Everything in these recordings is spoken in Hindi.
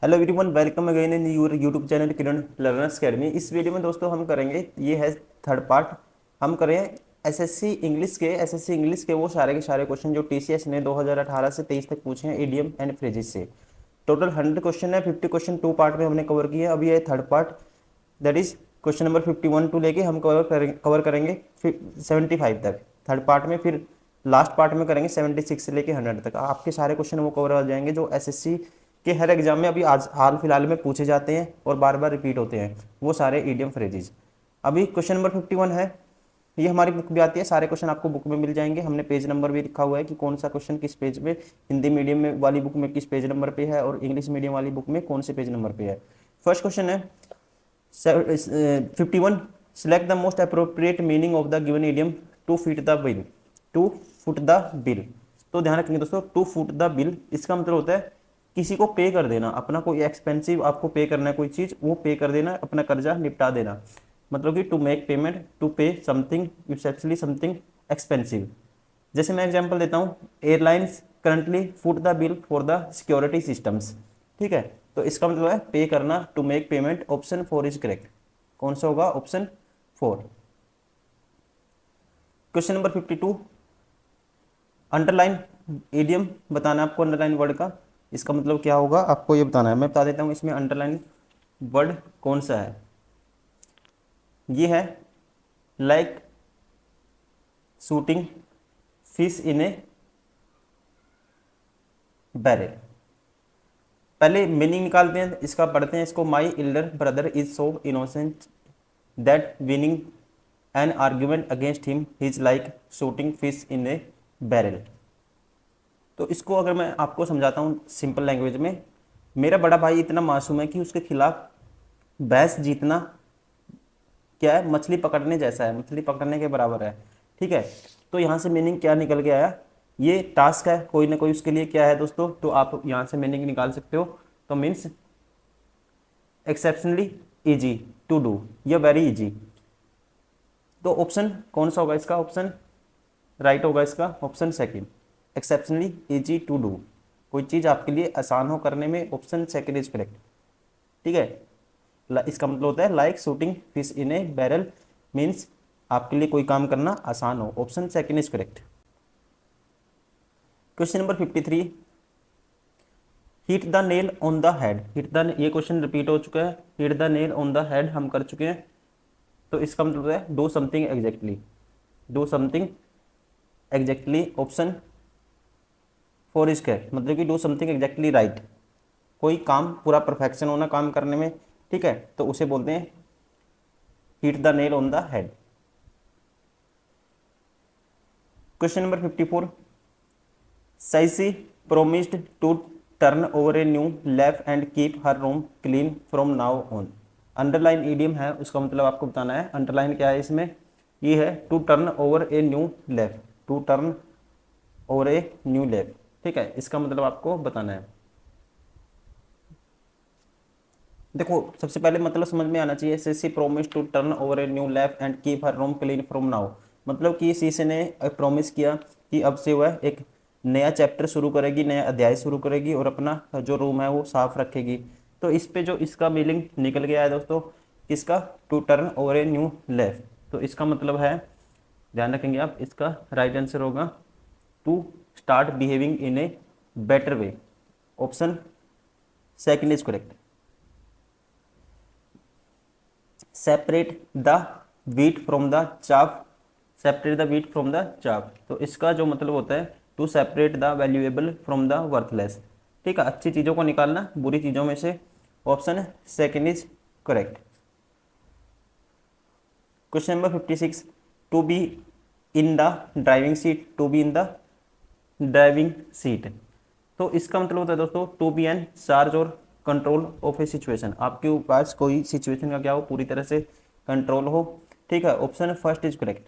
Hello everyone, welcome again in your YouTube channel Kiran learners academy. इस वीडियो में दोस्तों हम करेंगे, ये है थर्ड पार्ट। हम करें एसएससी इंग्लिश के वो सारे के सारे क्वेश्चन जो टीसीएस ने 2018 से 23 तक पूछे हैं ईडीएम एंड फ्रेजेस से। टोटल 100 क्वेश्चन है, 50 क्वेश्चन 2 पार्ट में हमने कवर किए हैं। अभी ये third part, that is question number 51 to लेके हम कवर करेंगे 75 तक थर्ड पार्ट में। फिर लास्ट पार्ट में करेंगे 76 से लेके 100 तक। आपके सारे क्वेश्चन वो कवर हो जाएंगे जो एसएससी के हर एग्जाम में अभी आज हाल फिलहाल में पूछे जाते हैं और बार बार रिपीट होते हैं, वो सारे ईडियम फ्रेजेज। अभी क्वेश्चन नंबर 51 है, ये हमारी बुक भी आती है। सारे क्वेश्चन आपको बुक में मिल जाएंगे। हमने पेज नंबर भी लिखा हुआ है कि कौन सा क्वेश्चन किस पेज पे, हिंदी मीडियम में वाली बुक में किस पेज नंबर पे है और इंग्लिश मीडियम वाली बुक में कौन से पेज नंबर पे है। फर्स्ट क्वेश्चन है 51, select the most appropriate meaning of the given idiom to fit the bill. To foot the bill, तो ध्यान रखेंगे दोस्तों, टू फुट द बिल इसका मतलब होता है किसी को पे कर देना, अपना कोई एक्सपेंसिव आपको पे करना है कोई चीज, वो पे कर देना, अपना कर्जा निपटा देना। मतलब कि to make payment, to pay something, actually something expensive. जैसे मैं एग्जांपल देता हूँ, airlines currently foot the bill for the security systems. ठीक है, तो इसका मतलब है पे करना, to make payment. Option 4 is correct. कौन सा होगा? Option 4। Question number 52, underline idiom बताना है आपको। अंडरलाइन वर्ड का इसका मतलब क्या होगा आपको ये बताना है। मैं बता देता हूँ इसमें अंडरलाइन वर्ड कौन सा है। ये है like shooting fish in a barrel. पहले मीनिंग निकालते हैं इसका, पढ़ते हैं इसको। My elder brother is so innocent that winning an argument against him is like shooting fish in a barrel. तो इसको अगर मैं आपको समझाता हूँ सिंपल लैंग्वेज में, मेरा बड़ा भाई इतना मासूम है कि उसके खिलाफ बहस जीतना क्या है, मछली पकड़ने जैसा है, मछली पकड़ने के बराबर है। ठीक है, तो यहाँ से मीनिंग क्या निकल के आया, ये टास्क है कोई ना कोई उसके लिए क्या है दोस्तों, तो आप यहाँ से मीनिंग निकाल सकते हो। तो means exceptionally easy to do या वेरी इजी। तो ऑप्शन कौन सा होगा इसका? ऑप्शन राइट होगा इसका, option second, exceptionally easy to do. कोई चीज़ आपके लिए आसान हो करने में, ऑप्शन सेकंड इज करेक्ट। ठीक है, इसका मतलब होता है like shooting fish in a barrel, means आपके लिए कोई काम करना आसान हो। Option second is correct. Question number 53, hit the nail on the head. Hit the, ये क्वेश्चन रिपीट हो चुका है। Hit the nail on the head हम कर चुके हैं। तो इसका मतलब है do something exactly, do something exactly. Option 4 is correct, मतलब कि डू समथिंग एग्जैक्टली राइट। कोई काम पूरा परफेक्शन होना काम करने में, ठीक है, तो उसे बोलते हैं hit the nail on the head. Question number 54, Cissy promised to turn over a new life and keep her room clean from now on. Underline idiom है, उसका मतलब आपको बताना है। अंडरलाइन क्या है इसमें? ये है to turn over a new life, to turn over a new life. ठीक है, इसका मतलब आपको बताना है। देखो, सबसे पहले मतलब समझ में आना चाहिए। CC promise to turn over a new life and keep her room clean from now, मतलब कि सीसी ने प्रॉमिस किया कि अब से वह एक नया चैप्टर शुरू करेगी, नया अध्याय शुरू करेगी और अपना जो रूम है वो साफ रखेगी। तो इस पे जो इसका मीनिंग निकल गया है दोस्तों, किसका? To turn over a new life. तो इसका मतलब है, ध्यान रखेंगे आप, इसका राइट आंसर होगा to start behaving in a better way. Option second is correct. Separate the wheat from the chaff, separate the wheat from the chaff। तो इसका जो मतलब होता है to separate the valuable from the worthless. ठीक है, अच्छी चीज़ों को निकालना बुरी चीज़ों में से। Option second is correct. Question number 56, to be in the driving seat, to be in the driving seat. तो इसका मतलब होता है दोस्तों टू बी एन चार्ज और कंट्रोल ऑफ ए सिचुएशन। आपके पास कोई सिचुएशन का क्या हो, पूरी तरह से कंट्रोल हो। ठीक है, ऑप्शन फर्स्ट इज करेक्ट।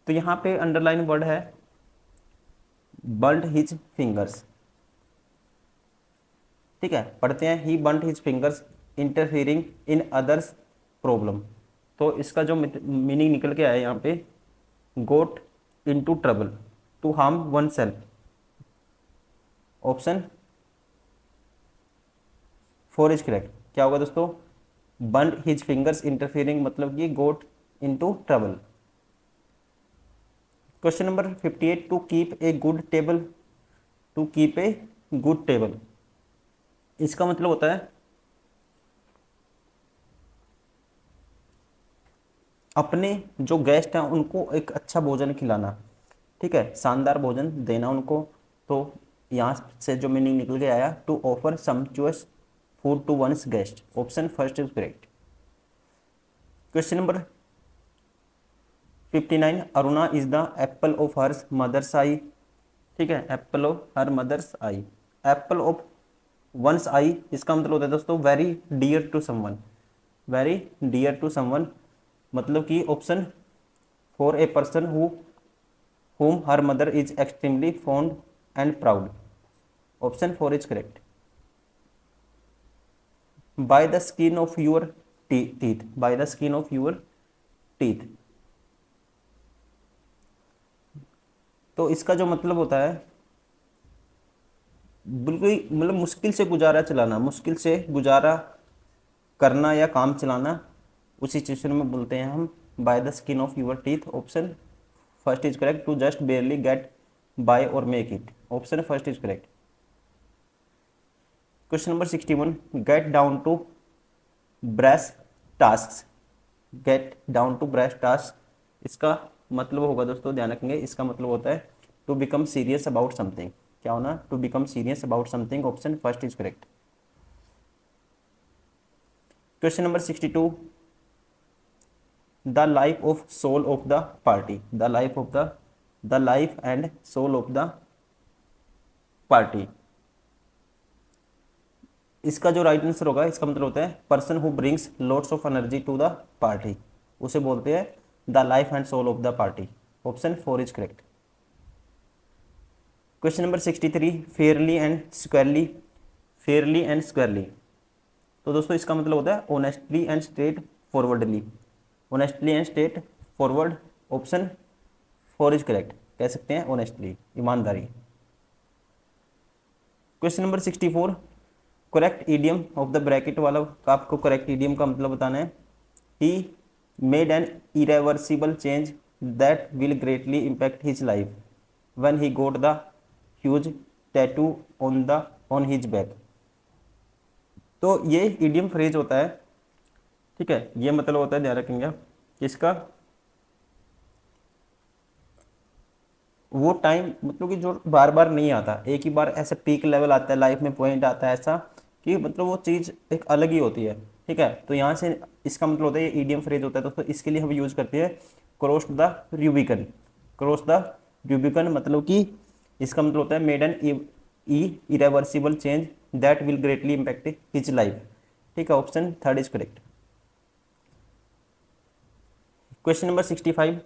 तो यहाँ पे अंडरलाइन वर्ड है बर्न्ड हिज फिंगर्स। ठीक है, पढ़ते हैं, he burned his fingers interfering in others problem. तो इसका जो मीनिंग निकल के आया यहाँ पे, got into trouble, to harm oneself, option 4 is correct. क्या होगा दोस्तों? बर्न हिज फिंगर्स इंटरफियरिंग, मतलब कि got into trouble. Question number 58, to keep a good table, to keep a good table, इसका मतलब होता है अपने जो गेस्ट हैं उनको एक अच्छा भोजन खिलाना, ठीक है, शानदार भोजन देना उनको। तो यहाँ से जो मीनिंग निकल के आया, to offer sumptuous food to one's guest, option first is correct. Question number 59, Aruna is the apple of her mother's eye, ठीक है, apple of her mother's eye, apple of one's eye, इसका मतलब होता है दोस्तों very dear to someone, very dear to someone, मतलब कि option for a person who whom her mother is extremely fond and proud, option 4 is correct। by the skin of your teeth, by the skin of your teeth, तो इसका जो मतलब होता है बिल्कुल मतलब मुश्किल से गुजारा चलाना, मुश्किल से गुजारा करना या काम चलाना, उसी सिचुएशन में बोलते हैं हम by the skin of your teeth, option first is correct. To just बेयरली gate bye और make it, option first is correct. Question number 61, get down to brace task, get down to brace task, इसका मतलब होगा दोस्तों, ध्यान रखेंगे, इसका मतलब होता है to become serious about something, क्या होना? To become serious about something, option first is correct. Question number 62, the life of soul of the party, the life of the life and soul of the party, इसका जो राइट आंसर होगा, इसका मतलब होता है person who brings lots of energy to the party, उसे बोलते हैं the life and soul of the party, option 4 is correct. Question number 63, fairly and squarely, fairly and squarely, तो दोस्तों इसका मतलब होता है honestly and straightforwardly, honestly and straightforward, option 4 is correct, कह सकते हैं ऑनेस्टली, ईमानदारी। Question number 64, correct idiom of the bracket वाला का आपको करेक्ट ईडियम का मतलब बताना है। He made an irreversible change that will greatly impact his life when he got the huge tattoo on his back, तो ये ईडियम फ्रेज होता है, ठीक है, ये मतलब होता है, ध्यान रखेंगे इसका, वो टाइम मतलब कि जो बार बार नहीं आता, एक ही बार ऐसा पीक लेवल आता है लाइफ में, पॉइंट आता है ऐसा कि मतलब वो चीज़ एक अलग ही होती है, ठीक है, तो यहाँ से इसका मतलब होता है ये ईडियम फ्रेज होता है दोस्तों, इसके लिए हम यूज़ करते हैं cross the Rubicon, cross the Rubicon, मतलब कि इसका मतलब होता है made an irreversible change that will greatly impact his life, ठीक है, option third is correct. Question number 65,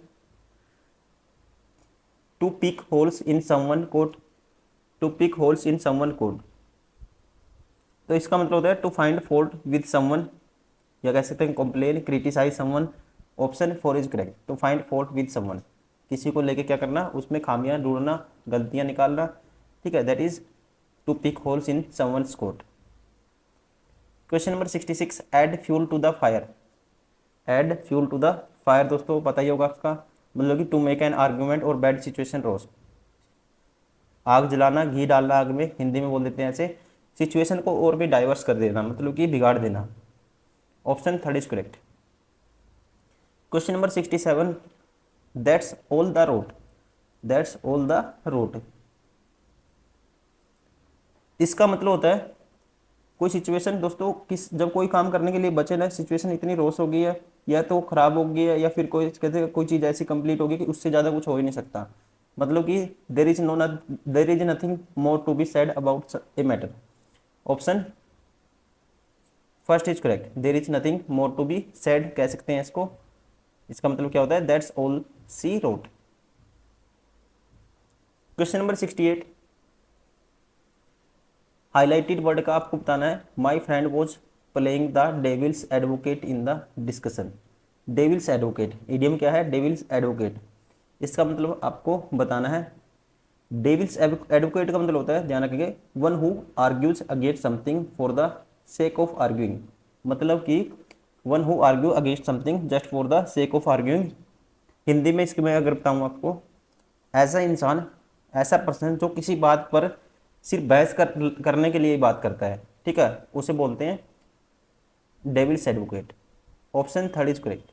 to pick holes in someone coat, to pick holes in someone coat, तो इसका मतलब होता है to find fault with someone, या कह सकते हैं complain, criticise someone, option 4 is correct. To find fault with someone, किसी को लेके क्या करना, उसमें खामियां ढूंढना, गलतियां निकालना, ठीक है, that is to pick holes in someone's code. Question number 66, add fuel to the fire, add fuel to the fire, दोस्तों पता ही होगा आपका मतलब कि टू मेक एन आर्ग्यूमेंट और बैड सिचुएशन रोस्ट, आग जलाना, घी डालना आग में, हिंदी में बोल देते हैं ऐसे, सिचुएशन को और भी डाइवर्स कर देना, मतलब कि बिगाड़ देना, option third is correct. Question number 67, that's all the rot, that's all the rot, इसका मतलब होता है कोई सिचुएशन दोस्तों, किस जब कोई काम करने के लिए बचे ना, सिचुएशन इतनी रोस हो गई है या तो खराब हो गई है, या फिर कोई कहते हैं कोई चीज़ ऐसी कंप्लीट होगी कि उससे ज़्यादा कुछ हो ही नहीं सकता, मतलब कि there is nothing more to be said about a matter, option first is correct, there is nothing more to be said कह सकते हैं इसको, इसका मतलब क्या होता है, that's all the rot. Question number 68, highlighted word का आपको बताना है, my friend was playing the devil's advocate in the discussion, devil's advocate, idiom क्या है, डेविल्स एडवोकेट, इसका मतलब आपको बताना है डेविल्स एडवोकेट का मतलब होता है, ध्यान रखेंगे, one who argues against something for the sake of arguing, मतलब कि one who argue against something just for the sake of arguing. Hindi में इसके मैं अगर बताऊँ आपको, ऐसा इंसान, ऐसा पर्सन जो किसी बात पर सिर्फ बहस करने के लिए ही बात करता है, ठीक है, उसे बोलते हैं devil's advocate. Option third is correct.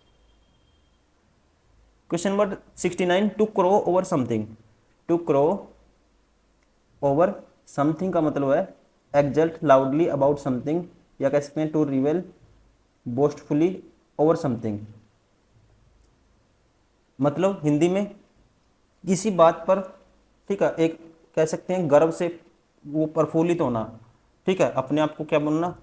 Question number 69, to crow over something. To crow over something का मतलब है एक्जल्ट लाउडली अबाउट समथिंग, या कह सकते हैं टू रिवेल बोस्टफुली ओवर समथिंग। मतलब हिंदी में किसी बात पर, ठीक है, एक कह सकते हैं गर्व से वो प्रफुल्लित होना, ठीक है, अपने आप को क्या बोलना,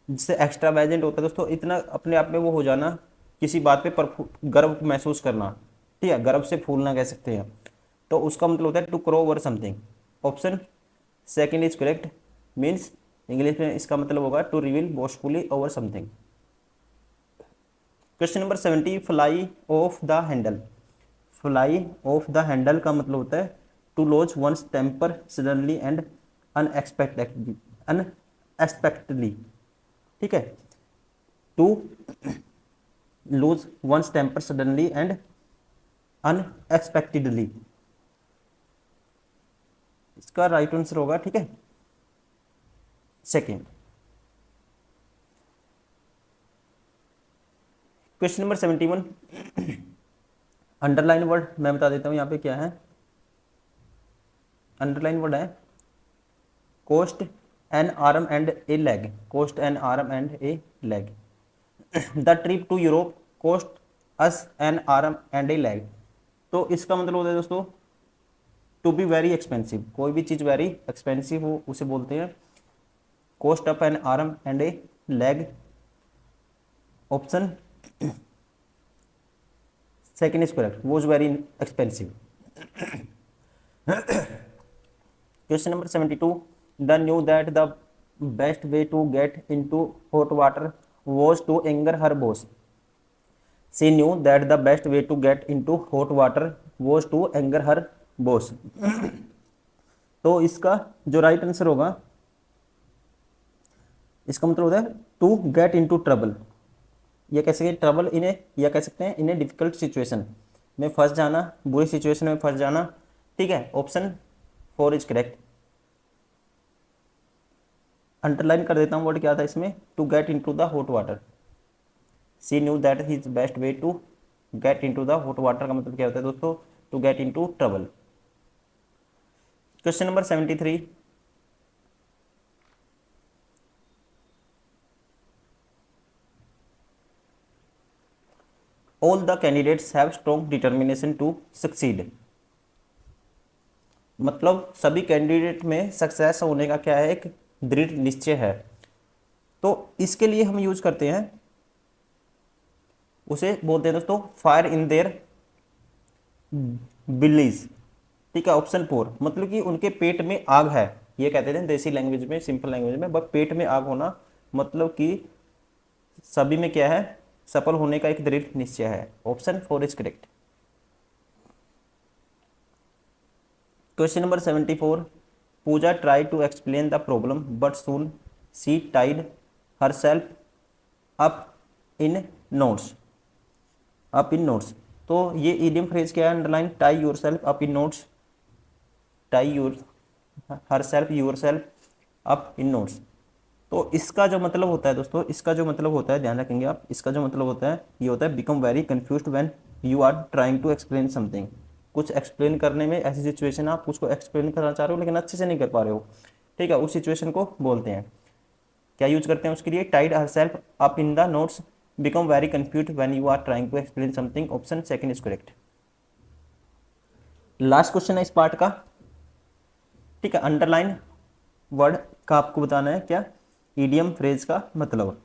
जिससे एक्स्ट्रा वेजेंट होता है दोस्तों, इतना अपने आप में वो हो जाना, किसी बात पे गर्व महसूस करना, ठीक है, गर्व से फूलना कह सकते हैं, तो उसका मतलब होता है to crow over something. Option second is correct, means English में इसका मतलब होगा to reveal boastfully over something. Question number 70, fly off the handle. Fly off the handle का मतलब होता है to lose one's temper suddenly and unexpectedly, ठीक है, to lose one's temper suddenly and unexpectedly, इसका राइट आंसर होगा, ठीक है, second. Question number 71, underline word मैं बता देता हूं यहाँ पे क्या है। अंडरलाइन वर्ड है cost an arm and a leg. Cost an arm and a leg. The trip to Europe cost us an arm and a leg. तो इसका मतलब होता है दोस्तों टू बी वेरी एक्सपेंसिव। कोई भी चीज़ वेरी एक्सपेंसिव हो उसे बोलते हैं cost of an arm and a leg. Option second is correct, was very expensive. Question number 72, the knew that the best way to get into hot water was to anger her boss. She knew that the best way to get into hot water was to anger her boss. तो इसका जो राइट आंसर होगा, इसका मतलब होता है टू गेट इनटू ट्रबल, या कह सकते हैं ट्रबल इन्हें, या कह सकते हैं इन्हें डिफिकल्ट सिचुएशन में फंस जाना, बुरी सिचुएशन में फंस जाना, ठीक है। Option four is correct. Underline कर देता हूँ वर्ड क्या था इसमें, to get into the hot water. She knew that his best way to get into the hot water का मतलब क्या होता है दोस्तों, to get into trouble. Question number 73, all the candidates have strong determination to succeed. मतलब सभी कैंडिडेट में सक्सेस होने का क्या है, एक दृढ़ निश्चय है। तो इसके लिए हम यूज करते हैं, उसे बोलते हैं दोस्तों फायर इन देयर बिलीज, ठीक है। ऑप्शन फोर, मतलब कि उनके पेट में आग है, ये कहते थे देसी लैंग्वेज में, सिंपल लैंग्वेज में, बट पेट में आग होना मतलब कि सभी में क्या है, सफल होने का एक दृढ़ निश्चय है। Option four is correct. Question number 74, Puja try to explain the problem but soon she tied herself up in knots. Up in knots, तो ये इडियम फ्रेज क्या है, underline, tie yourself up in knots, tie your herself yourself up in knots. तो इसका जो मतलब होता है दोस्तों, इसका जो मतलब होता है, ध्यान रखेंगे आप, इसका जो मतलब होता है ये होता है become very confused when you are trying to explain something. कुछ एक्सप्लेन करने में, ऐसी सिचुएशन आप उसको एक्सप्लेन करना चाह रहे हो लेकिन अच्छे से नहीं कर पा रहे हो, ठीक है, उस सिचुएशन को बोलते हैं, क्या यूज करते हैं उसके लिए, tied herself up in the knots, become very confused when you are trying to explain something. Option second is correct. Last question है इस पार्ट का, ठीक है। अंडरलाइन वर्ड का आपको बताना है क्या, ईडियम फ्रेज का मतलब।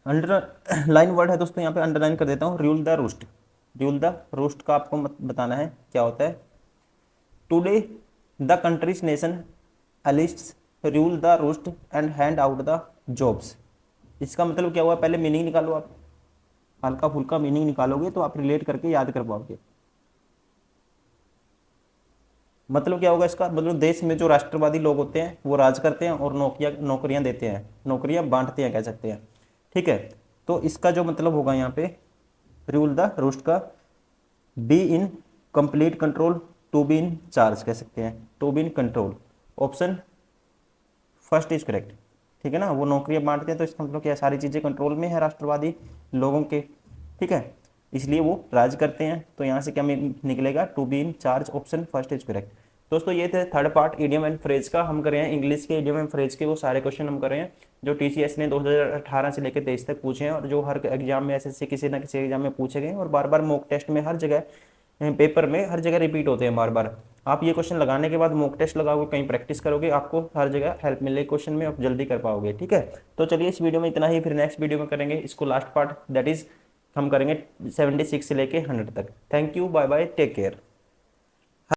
अंडरलाइन वर्ड है दोस्तों, यहाँ पे अंडरलाइन कर देता हूँ, rule the roost. Rule the roost का आपको बताना है क्या होता है। Today the country's nation elitists rule the roost and hand out the jobs. इसका मतलब क्या हुआ, पहले मीनिंग निकालो आप, हल्का फुल्का मीनिंग निकालोगे तो आप रिलेट करके याद कर पाओगे। मतलब क्या होगा इसका, मतलब देश में जो राष्ट्रवादी लोग होते हैं वो राज करते हैं और नौकरियां देते हैं, नौकरियां बांटते हैं कह सकते हैं। ठीक है, तो इसका जो मतलब होगा यहाँ पे रूल द रूस्ट का be in complete control, to be in charge कह सकते हैं, to be in control. Option first is correct. ठीक है ना, वो नौकरियां बांटते हैं तो इसका मतलब क्या, सारी चीज़ें कंट्रोल में है राष्ट्रवादी लोगों के। ठीक है, इसलिए वो राज करते हैं। तो यहाँ से क्या निकलेगा, to be in charge, option first is correct. दोस्तों ये थे third part idiom and phrase का। हम कर रहे हैं इंग्लिश के इडियम एंड फ्रेज के वो सारे क्वेश्चन हम कर रहे हैं जो टीसीएस ने 2018 से लेकर 23 तक पूछे हैं, और जो हर एग्जाम में एसएससी किसी ना किसी एग्जाम में पूछे गए और बार बार मॉक टेस्ट में हर जगह, पेपर में हर जगह रिपीट होते हैं बार बार। आप ये क्वेश्चन लगाने के बाद मॉक टेस्ट लगाओगे, कहीं प्रैक्टिस करोगे, आपको हर जगह हेल्प मिलेगी क्वेश्चन में, आप जल्दी कर पाओगे। ठीक है, तो चलिए इस वीडियो में इतना ही, फिर नेक्स्ट वीडियो में करेंगे इसको लास्ट पार्ट, दैट इज हम करेंगे 76 से लेके 100 तक। Thank you, bye bye, take care.